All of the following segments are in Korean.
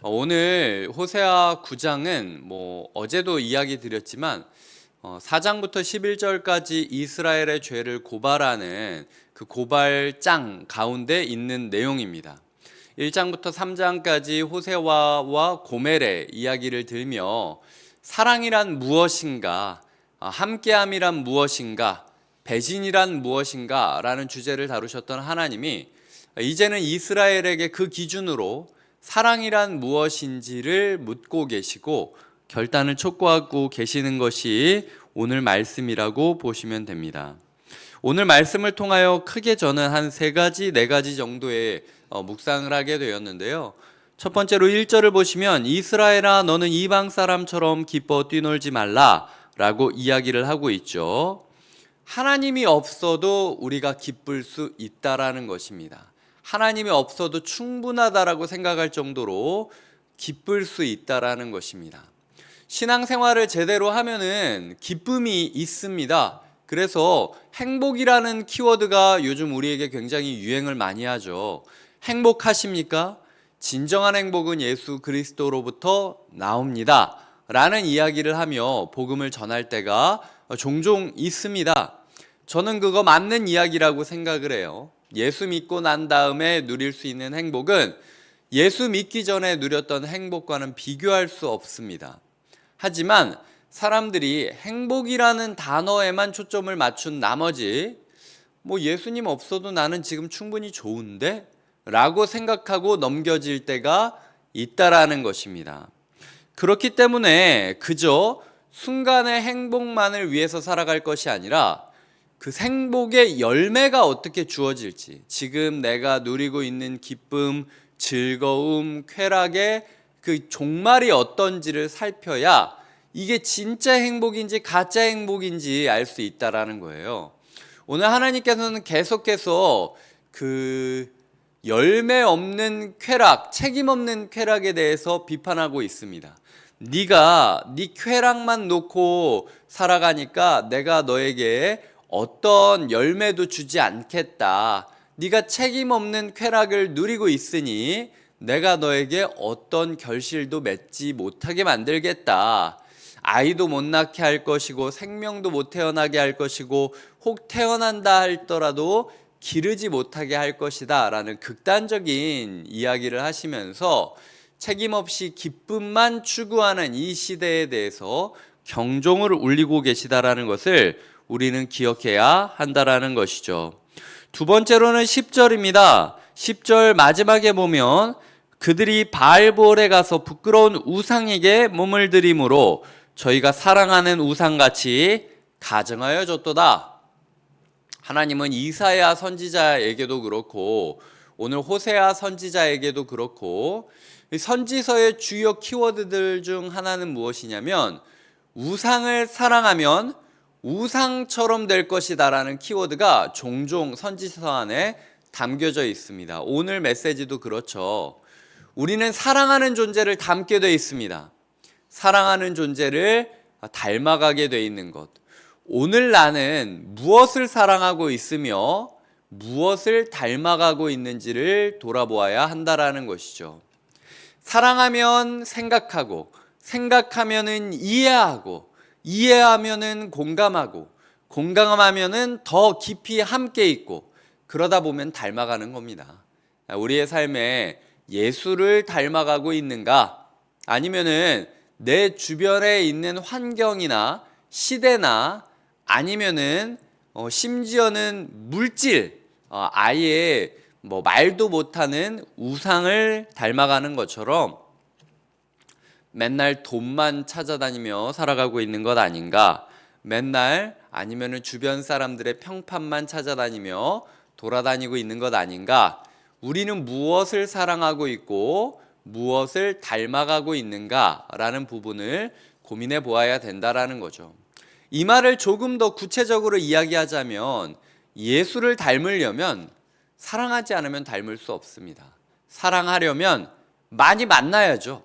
오늘 호세아 9장은 어제도 이야기 드렸지만 4장부터 11절까지 이스라엘의 죄를 고발하는 그 고발장 가운데 있는 내용입니다. 1장부터 3장까지 호세아와 고멜의 이야기를 들며 사랑이란 무엇인가, 함께함이란 무엇인가, 배신이란 무엇인가 라는 주제를 다루셨던 하나님이 이제는 이스라엘에게 그 기준으로 사랑이란 무엇인지를 묻고 계시고 결단을 촉구하고 계시는 것이 오늘 말씀이라고 보시면 됩니다. 오늘 말씀을 통하여 크게 저는 한 3가지, 4가지 정도의 묵상을 하게 되었는데요. 첫 번째로 1절을 보시면 이스라엘아 너는 이방 사람처럼 기뻐 뛰놀지 말라 라고 이야기를 하고 있죠. 하나님이 없어도 우리가 기쁠 수 있다라는 것입니다. 하나님이 없어도 충분하다라고 생각할 정도로 기쁠 수 있다라는 것입니다. 신앙생활을 제대로 하면은 기쁨이 있습니다. 그래서 행복이라는 키워드가 요즘 우리에게 굉장히 유행을 많이 하죠. 행복하십니까? 진정한 행복은 예수 그리스도로부터 나옵니다. 라는 이야기를 하며 복음을 전할 때가 종종 있습니다. 저는 그거 맞는 이야기라고 생각을 해요. 예수 믿고 난 다음에 누릴 수 있는 행복은 예수 믿기 전에 누렸던 행복과는 비교할 수 없습니다. 하지만 사람들이 행복이라는 단어에만 초점을 맞춘 나머지 예수님 없어도 나는 지금 충분히 좋은데? 라고 생각하고 넘겨질 때가 있다라는 것입니다. 그렇기 때문에 그저 순간의 행복만을 위해서 살아갈 것이 아니라 그 행복의 열매가 어떻게 주어질지, 지금 내가 누리고 있는 기쁨, 즐거움, 쾌락의 그 종말이 어떤지를 살펴야 이게 진짜 행복인지 가짜 행복인지 알 수 있다라는 거예요. 오늘 하나님께서는 계속해서 그 열매 없는 쾌락, 책임 없는 쾌락에 대해서 비판하고 있습니다. 네가 네 쾌락만 놓고 살아가니까 내가 너에게 어떤 열매도 주지 않겠다. 네가 책임 없는 쾌락을 누리고 있으니 내가 너에게 어떤 결실도 맺지 못하게 만들겠다. 아이도 못 낳게 할 것이고 생명도 못 태어나게 할 것이고 혹 태어난다 할더라도 기르지 못하게 할 것이다 라는 극단적인 이야기를 하시면서 책임 없이 기쁨만 추구하는 이 시대에 대해서 경종을 울리고 계시다라는 것을 우리는 기억해야 한다라는 것이죠. 두 번째로는 10절입니다. 10절 마지막에 보면 그들이 바알볼에 가서 부끄러운 우상에게 몸을 들이므로 저희가 사랑하는 우상같이 가정하여 줬도다. 하나님은 이사야 선지자에게도 그렇고 오늘 호세아 선지자에게도 그렇고 선지서의 주요 키워드들 중 하나는 무엇이냐면 우상을 사랑하면 우상처럼 될 것이다 라는 키워드가 종종 선지서 안에 담겨져 있습니다. 오늘 메시지도 그렇죠. 우리는 사랑하는 존재를 닮게 되어 있습니다. 사랑하는 존재를 닮아가게 되어 있는 것. 오늘 나는 무엇을 사랑하고 있으며 무엇을 닮아가고 있는지를 돌아보아야 한다라는 것이죠. 사랑하면 생각하고, 생각하면은 이해하고, 이해하면은 공감하고, 공감하면은 더 깊이 함께 있고, 그러다 보면 닮아가는 겁니다. 우리의 삶에 예수를 닮아가고 있는가? 아니면은 내 주변에 있는 환경이나 시대나 아니면은 심지어는 물질, 아예 말도 못하는 우상을 닮아가는 것처럼 맨날 돈만 찾아다니며 살아가고 있는 것 아닌가? 맨날 아니면은 주변 사람들의 평판만 찾아다니며 돌아다니고 있는 것 아닌가? 우리는 무엇을 사랑하고 있고 무엇을 닮아가고 있는가라는 부분을 고민해 보아야 된다라는 거죠. 이 말을 조금 더 구체적으로 이야기하자면 예수를 닮으려면 사랑하지 않으면 닮을 수 없습니다. 사랑하려면 많이 만나야죠.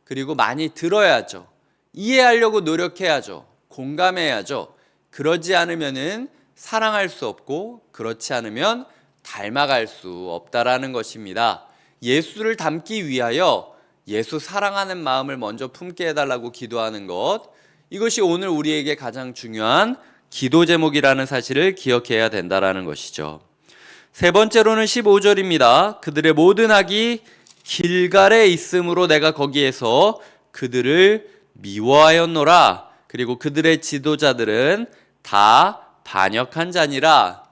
그리고 많이 들어야죠. 이해하려고 노력해야죠. 공감해야죠. 그러지 않으면은 사랑할 수 없고 그렇지 않으면 닮아갈 수 없다라는 것입니다. 예수를 닮기 위하여 예수 사랑하는 마음을 먼저 품게 해달라고 기도하는 것, 이것이 오늘 우리에게 가장 중요한 기도 제목이라는 사실을 기억해야 된다라는 것이죠. 세 번째로는 15절입니다. 그들의 모든 악이 길갈에 있으므로 내가 거기에서 그들을 미워하였노라. 그리고 그들의 지도자들은 다 반역한 자니라.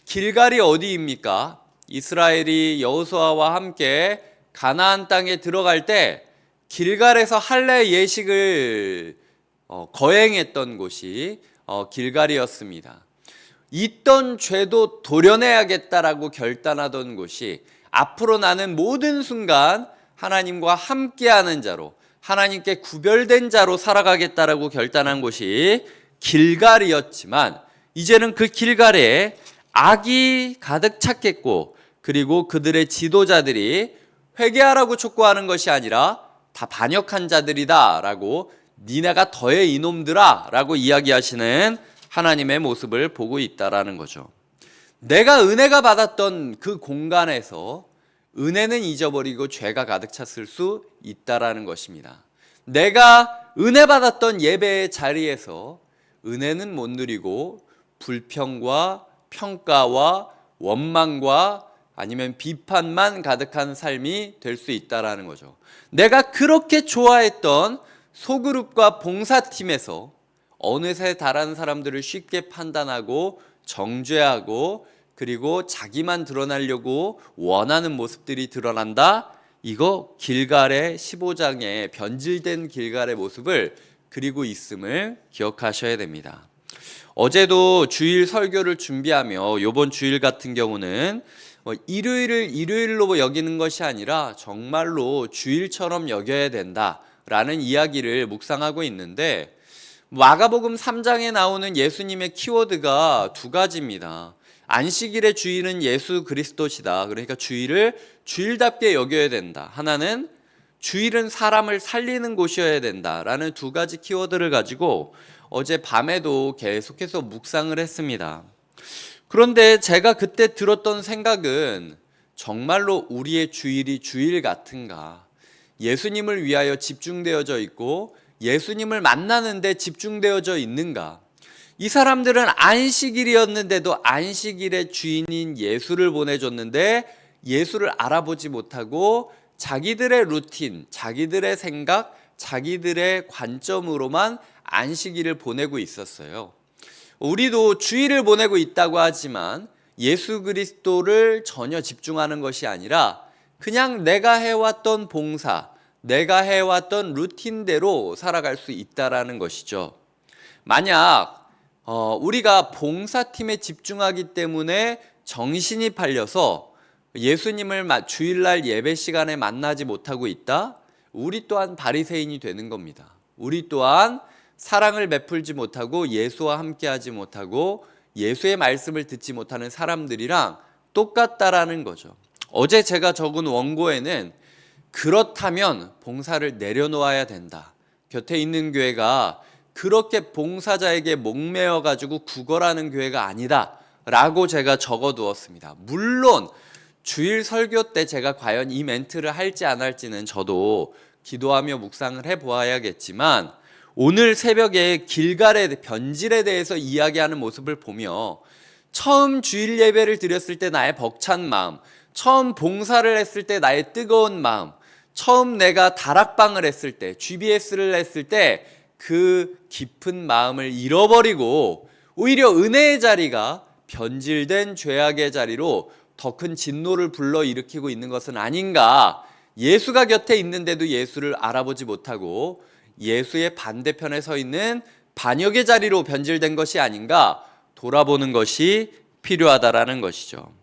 길갈이 어디입니까? 이스라엘이 여호수아와 함께 가나안 땅에 들어갈 때 길갈에서 할례 예식을 거행했던 곳이 길갈이었습니다. 있던 죄도 도려내야겠다라고 결단하던 곳이 앞으로 나는 모든 순간 하나님과 함께하는 자로, 하나님께 구별된 자로 살아가겠다라고 결단한 곳이 길갈이었지만, 이제는 그 길갈에 악이 가득 찼겠고, 그리고 그들의 지도자들이 회개하라고 촉구하는 것이 아니라 다 반역한 자들이다 라고, 니네가 더해 이놈들아 라고 이야기하시는 하나님의 모습을 보고 있다라는 거죠. 내가 은혜가 받았던 그 공간에서 은혜는 잊어버리고 죄가 가득 찼을 수 있다라는 것입니다. 내가 은혜 받았던 예배의 자리에서 은혜는 못 누리고 불평과 평가와 원망과 아니면 비판만 가득한 삶이 될 수 있다라는 거죠. 내가 그렇게 좋아했던 소그룹과 봉사팀에서 어느새 다른 사람들을 쉽게 판단하고 정죄하고, 그리고 자기만 드러나려고 원하는 모습들이 드러난다. 이거 길갈의 15장의 변질된 길갈의 모습을 그리고 있음을 기억하셔야 됩니다. 어제도 주일 설교를 준비하며 이번 주일 같은 경우는 일요일을 일요일로 여기는 것이 아니라 정말로 주일처럼 여겨야 된다라는 이야기를 묵상하고 있는데, 마가복음 3장에 나오는 예수님의 키워드가 두 가지입니다. 안식일의 주인은 예수 그리스도시다. 그러니까 주일을 주일답게 여겨야 된다. 하나는 주일은 사람을 살리는 곳이어야 된다라는 두 가지 키워드를 가지고 어제 밤에도 계속해서 묵상을 했습니다. 그런데 제가 그때 들었던 생각은, 정말로 우리의 주일이 주일 같은가? 예수님을 위하여 집중되어져 있고 예수님을 만나는데 집중되어져 있는가? 이 사람들은 안식일이었는데도 안식일의 주인인 예수를 보내줬는데 예수를 알아보지 못하고 자기들의 루틴, 자기들의 생각, 자기들의 관점으로만 안식일을 보내고 있었어요. 우리도 주일을 보내고 있다고 하지만 예수 그리스도를 전혀 집중하는 것이 아니라 그냥 내가 해왔던 봉사, 내가 해왔던 루틴대로 살아갈 수 있다라는 것이죠. 만약 우리가 봉사팀에 집중하기 때문에 정신이 팔려서 예수님을 주일날 예배 시간에 만나지 못하고 있다? 우리 또한 바리새인이 되는 겁니다. 우리 또한 사랑을 베풀지 못하고 예수와 함께하지 못하고 예수의 말씀을 듣지 못하는 사람들이랑 똑같다라는 거죠. 어제 제가 적은 원고에는 그렇다면 봉사를 내려놓아야 된다. 곁에 있는 교회가 그렇게 봉사자에게 목매어 가지고 구걸하는 교회가 아니다 라고 제가 적어두었습니다. 물론 주일 설교 때 제가 과연 이 멘트를 할지 안 할지는 저도 기도하며 묵상을 해보아야겠지만, 오늘 새벽에 길갈의 변질에 대해서 이야기하는 모습을 보며 처음 주일 예배를 드렸을 때 나의 벅찬 마음, 처음 봉사를 했을 때 나의 뜨거운 마음, 처음 내가 다락방을 했을 때, GBS를 했을 때 그 깊은 마음을 잃어버리고 오히려 은혜의 자리가 변질된 죄악의 자리로 더 큰 진노를 불러일으키고 있는 것은 아닌가. 예수가 곁에 있는데도 예수를 알아보지 못하고 예수의 반대편에 서 있는 반역의 자리로 변질된 것이 아닌가 돌아보는 것이 필요하다라는 것이죠.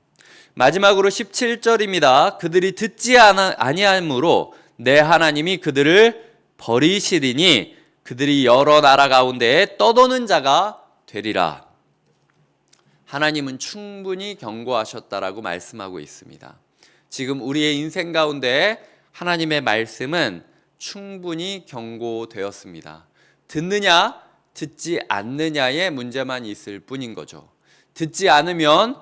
마지막으로 17절입니다. 그들이 듣지 아니함으로 내 하나님이 그들을 버리시리니 그들이 여러 나라 가운데에 떠도는 자가 되리라. 하나님은 충분히 경고하셨다라고 말씀하고 있습니다. 지금 우리의 인생 가운데 하나님의 말씀은 충분히 경고되었습니다. 듣느냐, 듣지 않느냐의 문제만 있을 뿐인 거죠. 듣지 않으면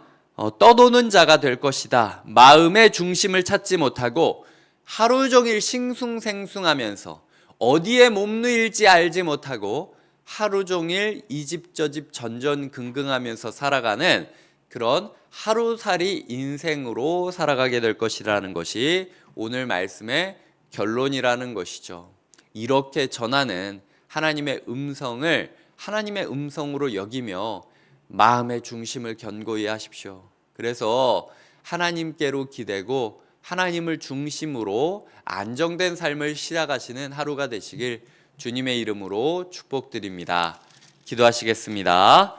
떠도는 자가 될 것이다. 마음의 중심을 찾지 못하고 하루 종일 싱숭생숭하면서 어디에 몸 누일지 알지 못하고 하루 종일 이 집 저 집 전전긍긍하면서 살아가는 그런 하루살이 인생으로 살아가게 될 것이라는 것이 오늘 말씀의 결론이라는 것이죠. 이렇게 전하는 하나님의 음성을 하나님의 음성으로 여기며 마음의 중심을 견고히 하십시오. 그래서 하나님께로 기대고 하나님을 중심으로 안정된 삶을 시작하시는 하루가 되시길 주님의 이름으로 축복드립니다. 기도하시겠습니다.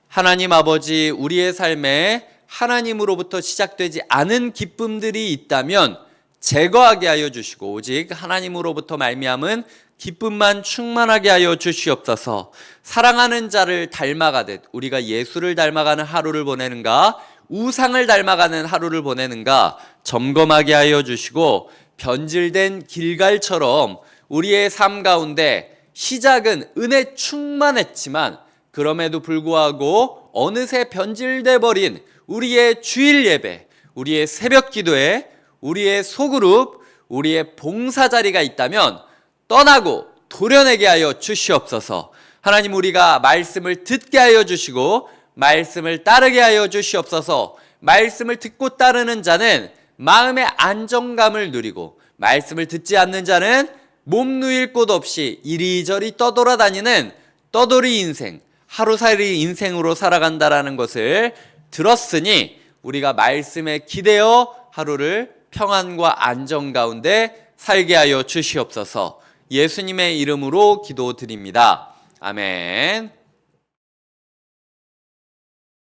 하나님 아버지, 우리의 삶에 하나님으로부터 시작되지 않은 기쁨들이 있다면 제거하게 하여 주시고 오직 하나님으로부터 말미암은 기쁨만 충만하게 하여 주시옵소서. 사랑하는 자를 닮아가듯 우리가 예수를 닮아가는 하루를 보내는가 우상을 닮아가는 하루를 보내는가 점검하게 하여 주시고 변질된 길갈처럼 우리의 삶 가운데 시작은 은혜 충만했지만 그럼에도 불구하고 어느새 변질돼 버린 우리의 주일 예배, 우리의 새벽 기도에 우리의 소그룹, 우리의 봉사 자리가 있다면 떠나고 도려내게 하여 주시옵소서. 하나님, 우리가 말씀을 듣게 하여 주시고 말씀을 따르게 하여 주시옵소서. 말씀을 듣고 따르는 자는 마음의 안정감을 누리고 말씀을 듣지 않는 자는 몸 누일 곳 없이 이리저리 떠돌아다니는 떠돌이 인생, 하루살이 인생으로 살아간다라는 것을 들었으니 우리가 말씀에 기대어 하루를 평안과 안정 가운데 살게 하여 주시옵소서. 예수님의 이름으로 기도드립니다. 아멘.